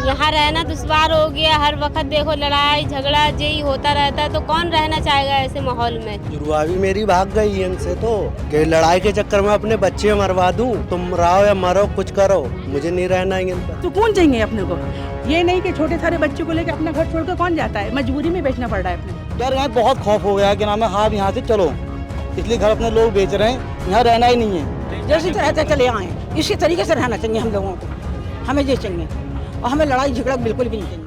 यहाँ रहना दुश्वार हो गया। हर वक्त देखो लड़ाई झगड़ा यही होता रहता है, तो कौन रहना चाहेगा ऐसे माहौल में। जुड़वा भी मेरी भाग गई इनसे तो कि लड़ाई के चक्कर में अपने बच्चे मरवा दूं। तुम रहो या मरो, कुछ करो, मुझे नहीं रहना इन पर। सुकून चाहिए अपने को, ये नहीं कि छोटे सारे बच्चों को लेकर अपना घर छोड़कर कौन जाता है, मजबूरी में बेचना पड़ रहा है अपने। यार यहाँ बहुत खौफ हो गया है कि नाम है, हाँ यहाँ से चलो, इसलिए घर अपने लोग बेच रहे हैं, यहाँ रहना ही नहीं है। जैसे तरह चले आए इसी तरीके से रहना चाहिए हम लोगों को, हमें ये चाहिए और हमें लड़ाई झगड़ा बिल्कुल भी नहीं चाहिए।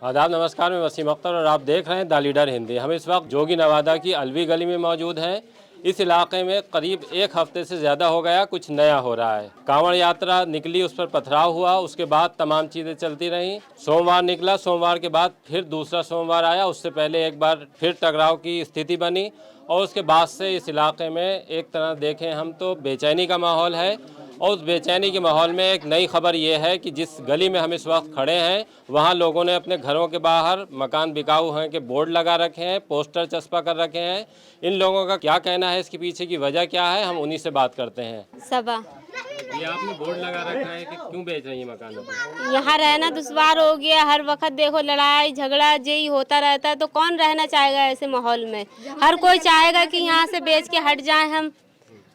आदाब, नमस्कार, मैं वसीम अख्तर और आप देख रहे हैं द लीडर हिंदी। हम इस वक्त जोगी नवादा की अलवी गली में मौजूद हैं। इस इलाके में करीब एक हफ्ते से ज़्यादा हो गया कुछ नया हो रहा है। कांवड़ यात्रा निकली, उस पर पथराव हुआ, उसके बाद तमाम चीज़ें चलती रहीं। सोमवार निकला, सोमवार के बाद फिर दूसरा सोमवार आया, उससे पहले एक बार फिर टकराव की स्थिति बनी और उसके बाद से इस इलाके में एक तरह देखें हम तो बेचैनी का माहौल है। और उस बेचैनी के माहौल में एक नई खबर ये है कि जिस गली में हम इस वक्त खड़े हैं वहाँ लोगों ने अपने घरों के बाहर मकान बिकाऊ हैं के बोर्ड लगा रखे हैं, पोस्टर चस्पा कर रखे हैं। इन लोगों का क्या कहना है, इसके पीछे की वजह क्या है, हम उन्हीं से बात करते हैं। सबा ये आपने बोर्ड लगा रखा है कि क्यों बेच रही है मकानों पर? यहाँ रहना दुश्वार हो गया। हर वक्त देखो लड़ाई झगड़ा यही होता रहता है, तो कौन रहना चाहेगा ऐसे माहौल में। हर कोई चाहेगा कि यहाँ से बेच के हट जाए। हम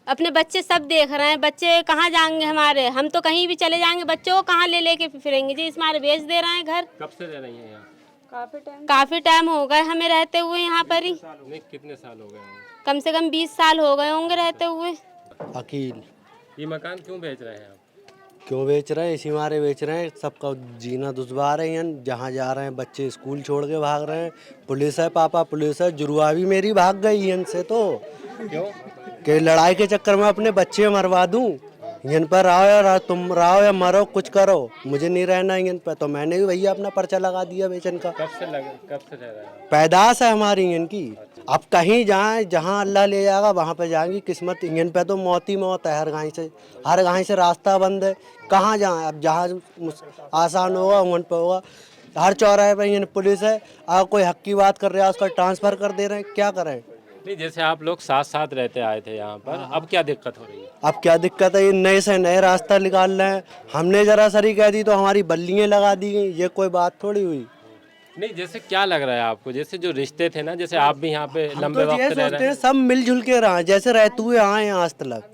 अपने बच्चे सब देख रहे हैं, बच्चे कहाँ जाएंगे हमारे, हम तो कहीं भी चले जाएंगे, बच्चों को कहाँ ले लेके फिरेंगे जी। इसमारे बेच दे रहे हैं घर। कब से रह रही हैं यहाँ? काफी टाइम हो गए हमें रहते हुए यहाँ पर ही। नहीं, कितने साल हो गए होंगे? कम से कम 20 साल हो गए होंगे रहते हुए। अकील, ये मकान क्यों बेच रहे हैं आप? क्यों बेच रहे हैं? इसी मारे बेच रहे हैं। सबका जीना दुश्वार है। यहाँ जहाँ जा रहे हैं बच्चे स्कूल छोड़ के भाग रहे हैं। पुलिस है, पापा पुलिस है। जुड़वा भी मेरी भाग गई इनसे तो क्यों? कि लड़ाई के चक्कर में अपने बच्चे मरवा दूं। इन पर तुम रहो या मरो, कुछ करो, मुझे नहीं रहना इन पर। तो मैंने भी भैया अपना पर्चा लगा दिया बेचन का। कब से रह रहे हैं? पैदाश है हमारी इनकी। अब कहीं जाएं, जहां अल्लाह ले जाएगा वहां पे जाएंगी। किस्मत इन पे तो मौत ही मौत है। हर गाँव से रास्ता बंद है। कहाँ जाएं? अब जहाँ आसान होगा वहीं पे होगा। हर चौराहे पे इन पुलिस है। अगर कोई हक की बात कर रहा है उसका ट्रांसफर कर दे रहे हैं। क्या करें? नहीं, जैसे आप लोग साथ साथ रहते आए थे यहाँ पर, अब क्या दिक्कत हो रही है? अब क्या दिक्कत है? ये नए से नए रास्ता निकाल रहे हैं। हमने जरा सरी कह दी तो हमारी बल्लियाँ लगा दी गई। ये कोई बात थोड़ी हुई। नहीं, जैसे क्या लग रहा है आपको, जैसे जो रिश्ते थे ना, जैसे आप भी यहाँ पे लंबे तो वक्त ये रह रहे सोचते हैं। हैं सब मिलजुल के रहा, जैसे रहते हुए आए हैं आज तक।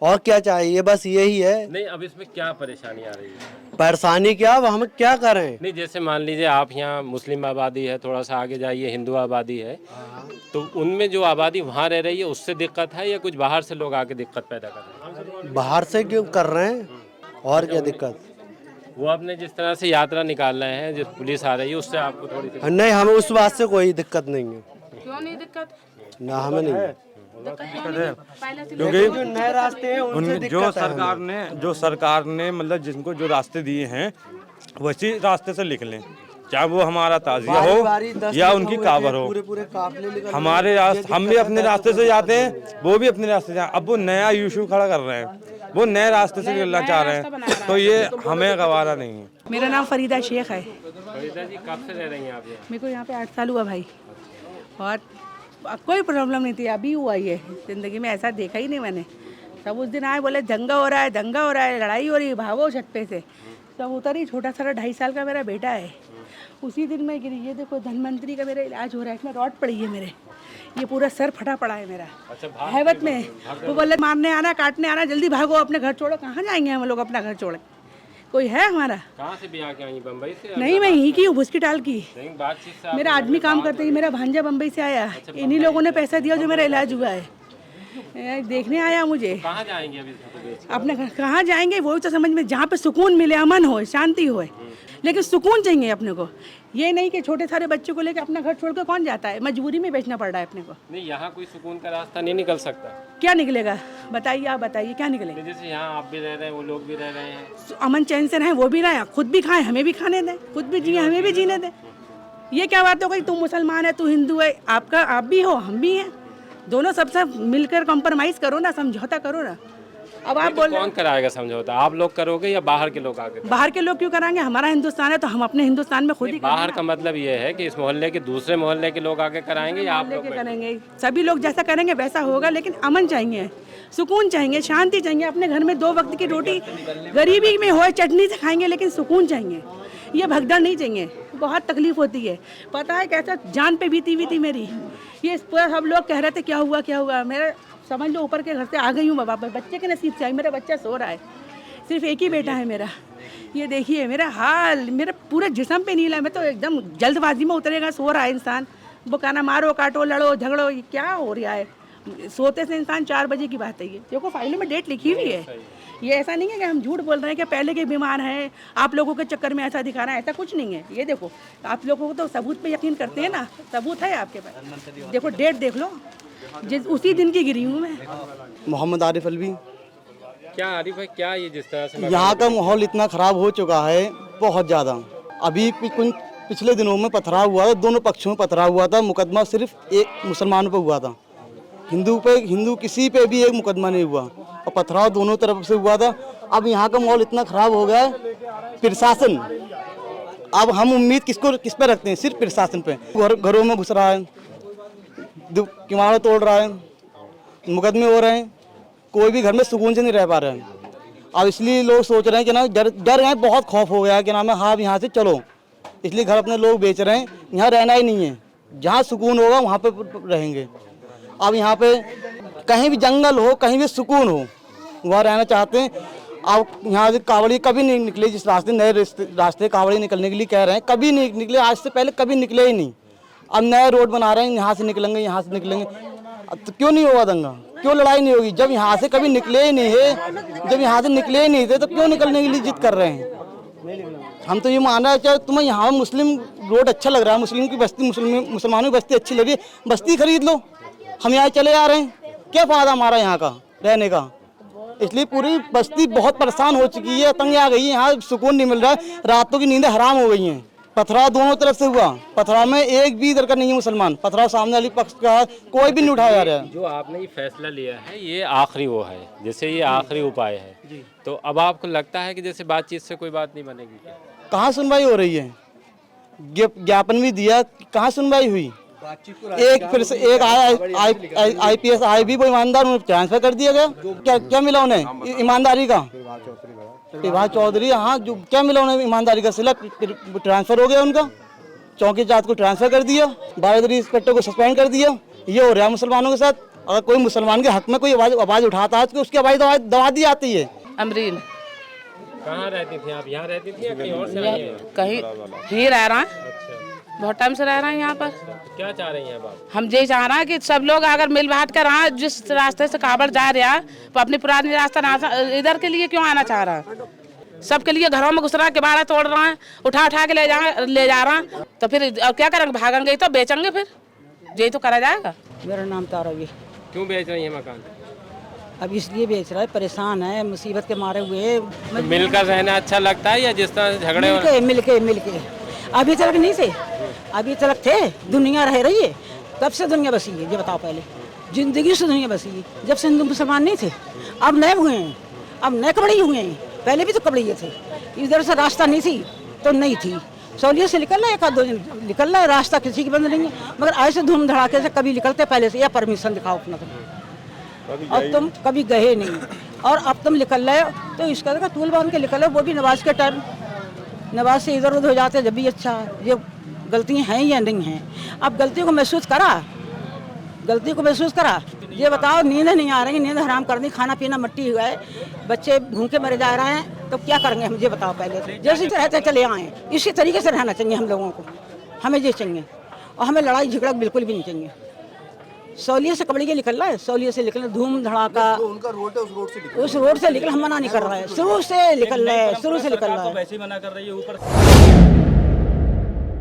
और क्या चाहिए? बस यही है। नहीं, अब इसमें क्या परेशानी आ रही है? परेशानी क्या? अब हम क्या करें? नहीं, जैसे मान लीजिए आप यहाँ मुस्लिम आबादी है, थोड़ा सा आगे जाइए हिंदू आबादी है, तो उनमें जो आबादी वहाँ रह रही है उससे दिक्कत है या कुछ बाहर से लोग आके दिक्कत पैदा कर रहे हैं? बाहर से क्यों कर रहे हैं? और क्या दिक्कत? वो अपने जिस तरह से यात्रा निकाल रहे हैं, जो पुलिस आ रही है उससे आपको थोड़ी सी नहीं, हमें उस बात से कोई दिक्कत नहीं है। क्यों नहीं दिक्कत? ना, हमें नहीं है। क्योंकि जो नए रास्ते हैं उनसे दिक्कत है। जो सरकार ने मतलब जिनको जो रास्ते दिए हैं वैसी रास्ते से लिख लें, चाहे वो हमारा ताजिया बारी हो 10 या लिखे उनकी हुए काबर थे, हो। पूरे काफिले निकल हमारे रहे हैं। रास्ते, हम भी अपने रास्ते से जाते हैं, वो भी अपने रास्ते से जाते हैं। अब वो नया इशू खड़ा कर रहे हैं, वो नए रास्ते से निकलना चाह रहे हैं, तो ये हमें गवारा नहीं है। मेरा नाम फरीदा शेख है। फरीदा जी, कब से रह रही हैं आप यहाँ? मेरे को यहाँ पे 8 साल हुआ भाई, और कोई प्रॉब्लम नहीं थी। अभी हुआ ये, ज़िंदगी में ऐसा देखा ही नहीं मैंने। सब उस दिन आए बोले दंगा हो रहा है, दंगा हो रहा है, लड़ाई हो रही है, भागो छत पे से। सब उतर ही। छोटा सा 2.5 साल का मेरा बेटा है, उसी दिन मैं गिरी। ये देखो धनवंतरी का मेरा इलाज हो रहा है, इसमें रॉड पड़ी है मेरे, ये पूरा सर फटा पड़ा है मेरा। अच्छा, हैवत में वो बोले मारने आना, काटने आना, जल्दी भागो, अपने घर छोड़ो। कहाँ जाएंगे हम लोग अपना घर छोड़? कोई है हमारा? कहाँ से भी आके आई? बम्बई से? नहीं, मैं यहीं की हूँ, भुस्कीटाल की। नहीं, बातचीत से मेरा आदमी काम करते हैं, मेरा भांजा बम्बई से आया। इन्हीं लोगों ने पैसा दिया जो मेरा इलाज हुआ है। देखने आया मुझे। कहाँ जाएंगे अभी इसको बेच? अपने घर कहाँ जाएंगे? वही तो समझ में, जहाँ पे सुकून मिले, अमन हो, शांति हो। लेकिन सुकून चाहिए अपने को, ये नहीं कि छोटे सारे बच्चों को लेकर अपना घर छोड़कर कौन जाता है, मजबूरी में बेचना पड़ रहा है अपने को। नहीं, यहाँ कोई सुकून का रास्ता नहीं निकल सकता? क्या निकलेगा बताइए, आप बताइए क्या निकलेगा? जैसे यहाँ आप भी रह रहे हैं, वो लोग भी रह रहे हैं, अमन चैन से रहें, वो भी रहें, खुद भी खाएं, हमें भी खाने दें, खुद भी जिए, हमें भी जीने दें। ये क्या बात हो गई? तू मुसलमान है, तू हिंदू है, आप भी हो, हम भी हैं, दोनों सबसे मिलकर कॉम्प्रोमाइज़ करो ना, समझौता करो ना। अब आप बोल रहे कौन कराएगा समझौता, आप लोग करोगे या बाहर के लोग आगे? बाहर के लोग क्यों कराएंगे? हमारा हिंदुस्तान है तो हम अपने हिंदुस्तान में खुद ही बाहर का मतलब ये है कि इस मोहल्ले के दूसरे मोहल्ले के लोग आके कराएंगे या आप लोग? लेके करेंगे। सभी लोग जैसा करेंगे वैसा होगा, लेकिन अमन चाहिए, सुकून चाहिए, शांति चाहिए। अपने घर में 2 वक्त की रोटी गरीबी में हो चटनी से खाएंगे, लेकिन सुकून चाहिए। ये भगदड़ नहीं चाहिए। बहुत तकलीफ होती है, पता है कैसा जान पे बीती थी मेरी। ये इस पर सब लोग कह रहे थे क्या हुआ क्या हुआ। मेरा समझ लो ऊपर के घर से आ गई हूँ बाबा, बच्चे के नसीब से आई। मेरा बच्चा सो रहा है, सिर्फ एक ही बेटा है मेरा। ये देखिए मेरा हाल, मेरा पूरे जिस्म पे नीला है। मैं तो एकदम जल्दबाजी में उतरेगा, सो रहा है इंसान, बुकाना मारो काटो लड़ो झगड़ो, ये क्या हो रहा है। सोते से इंसान 4 बजे की बात है। ये देखो फाइलों में डेट लिखी हुई है। ये ऐसा नहीं है कि हम झूठ बोल रहे हैं कि पहले के बीमार हैं, आप लोगों के चक्कर में ऐसा दिखा रहा है, ऐसा कुछ नहीं है। ये देखो आप लोगों को तो सबूत पे यकीन करते हैं ना, सबूत है आपके पास, देखो डेट देख लो, उसी दिन की गिरी हूँ मैं। मोहम्मद आरिफ अलवी। क्या आरिफ भाई, क्या ये जिस तरह से यहाँ का माहौल इतना ख़राब हो चुका है बहुत ज़्यादा। अभी कुछ पिछले दिनों में पथराव हुआ था, दोनों पक्षों में पथराव हुआ था। मुकदमा सिर्फ एक मुसलमानों पर हुआ था, हिंदू किसी पे भी एक मुकदमा नहीं हुआ, और पथराव दोनों तरफ से हुआ था। अब यहाँ का माहौल इतना ख़राब हो गया है, प्रशासन, अब हम उम्मीद किस पे रखते हैं? सिर्फ प्रशासन पे। घरों में घुस रहा है, किवाड़ तोड़ रहा है, मुकदमे हो रहे हैं, कोई भी घर में सुकून से नहीं रह पा रहे हैं। अब इसलिए लोग सोच रहे हैं कि ना डर गए, बहुत खौफ हो गया है कि नाम है हाँ अब यहाँ से चलो, इसलिए घर अपने लोग बेच रहे हैं। यहाँ रहना ही नहीं है, जहाँ सुकून होगा वहाँ पे रहेंगे। अब यहाँ पे कहीं भी जंगल हो, कहीं भी सुकून हो, वहाँ रहना चाहते हैं। अब यहाँ से कांवड़ी कभी नहीं निकले, जिस रास्ते नए रास्ते कांवड़ी निकलने के लिए कह रहे हैं, कभी नहीं निकले, आज से पहले कभी निकले ही नहीं। अब नया रोड बना रहे हैं, यहाँ से निकलेंगे, यहाँ से निकलेंगे। अब तो क्यों नहीं होगा दंगा, क्यों लड़ाई नहीं होगी? जब यहाँ से कभी निकले ही नहीं है, जब यहाँ से निकले ही नहीं थे तो क्यों निकलने के लिए जिद कर रहे हैं? हम तो ये मान रहे हैं, तुम्हें यहाँ मुस्लिम रोड अच्छा लग रहा है, मुस्लिम की बस्ती, मुसलमानों की बस्ती अच्छी लग रही है, बस्ती खरीद लो। हम यहाँ चले आ रहे हैं, क्या फ़ायदा हमारा यहाँ का रहने का? इसलिए पूरी बस्ती बहुत परेशान हो चुकी है, तंग आ गई है, यहाँ सुकून नहीं मिल रहा है, रातों की नींदें हराम हो गई हैं। पथराव दोनों तरफ से हुआ, पथराव में एक भी इधर का नहीं है मुसलमान, पथराव सामने वाली पक्ष का कोई भी नहीं उठाया जा रहा है। जो आपने ये फैसला लिया है ये आखिरी वो है, जैसे ये आखिरी उपाय है, तो अब आपको लगता है कि जैसे बातचीत से कोई बात नहीं बनेगी क्या? कहाँ सुनवाई हो रही है? ज्ञापन भी दिया, कहाँ सुनवाई हुई? एक फिर से एक आया IPS आए भी, वो ईमानदार, उन्हें ट्रांसफर कर दिया गया। क्या मिला उन्हें ईमानदारी का? प्रभात चौधरी, हाँ, जो क्या मिला उन्हें ईमानदारी का? सिला ट्रांसफर हो गया उनका, चौकी जात को ट्रांसफर कर दिया, 12 इंस्पेक्टर को सस्पेंड कर दिया। ये हो रहा है मुसलमानों के साथ। अगर कोई मुसलमान के हक में कोई आवाज उठाता है तो उसकी आवाज दबा दी जाती है। अमरीन, कहाँ रहती थी आप? यहाँ रहती थी या कहीं और से आई हैं? कहीं ही रह रहा है, बहुत टाइम से रह रहे हैं यहाँ पर। क्या चाह रही हैं अब आप? हम यही चाह रहे हैं कि सब लोग अगर मिल बांट कर आए, जिस रास्ते से कांवड़ जा रहा है वो अपनी पुरानी रास्ता इधर के लिए क्यों आना चाह रहा है? सबके लिए घरों में घुस रहा है, किवाड़ा तोड़ रहा है, उठा के ले जा रहा है, तो फिर क्या करेंगे? भागेंगे तो बेचेंगे, फिर यही तो करा जाएगा। मेरा नाम तारावी। क्यों बेच रही है मकान? अब इसलिए बेच रहा है, परेशान है, मुसीबत के मारे हुए। तो मिलकर रहना अच्छा लगता है या जिस तरह से झगड़े हो? मिलके अभी तक नहीं थे, अभी तक थे, दुनिया रह रही है। कब से दुनिया बसी है ये बताओ? पहले जिंदगी से दुनिया बसी है, जब से हिंदू मुसलमान नहीं थे। अब नए हुए हैं, अब नए कबड़े हुए हैं, पहले भी तो कबड़े थे। इधर से रास्ता नहीं थी तो नहीं थी, सहूलियत से निकल रहा है, एक आध 2 दिन निकल रहा है, रास्ता किसी की बंद नहीं है। मगर ऐसे धूम धड़ाके से कभी निकलते पहले से, या परमिशन दिखाओ अपना तुम। अब तुम कभी गए नहीं और अब तुम निकल रहे हो तो इसका देखा टूल बांध के निकल रहे हो, वो भी नवाज के टाइम। नवाज से इधर उधर हो जाते जब भी अच्छा। ये गलतियाँ हैं या नहीं हैं? अब गलतियों को महसूस करा, ये बताओ। नींद नहीं आ रही, नींद हराम कर दी, खाना पीना मट्टी हुआ है, बच्चे भूखे मरे जा रहे हैं, तो क्या करेंगे हम? ये बताओ पहले। जैसे रहते चले आए, इसी तरीके से रहना चाहिए हम लोगों को, हमें ये चाहिए। और हमें लड़ाई झगड़ा बिल्कुल भी नहीं चाहिए। सहूलियत से कबड्डी के निकल रहा है, सहूलियत से निकल, धूम धड़ाका उनका रोड है, उस रोड से निकल, हम मना नहीं कर रहे हैं, शुरू से निकल रहे हैं, शुरू से निकल रहा है। वैसे ही मना कर रही है ऊपर।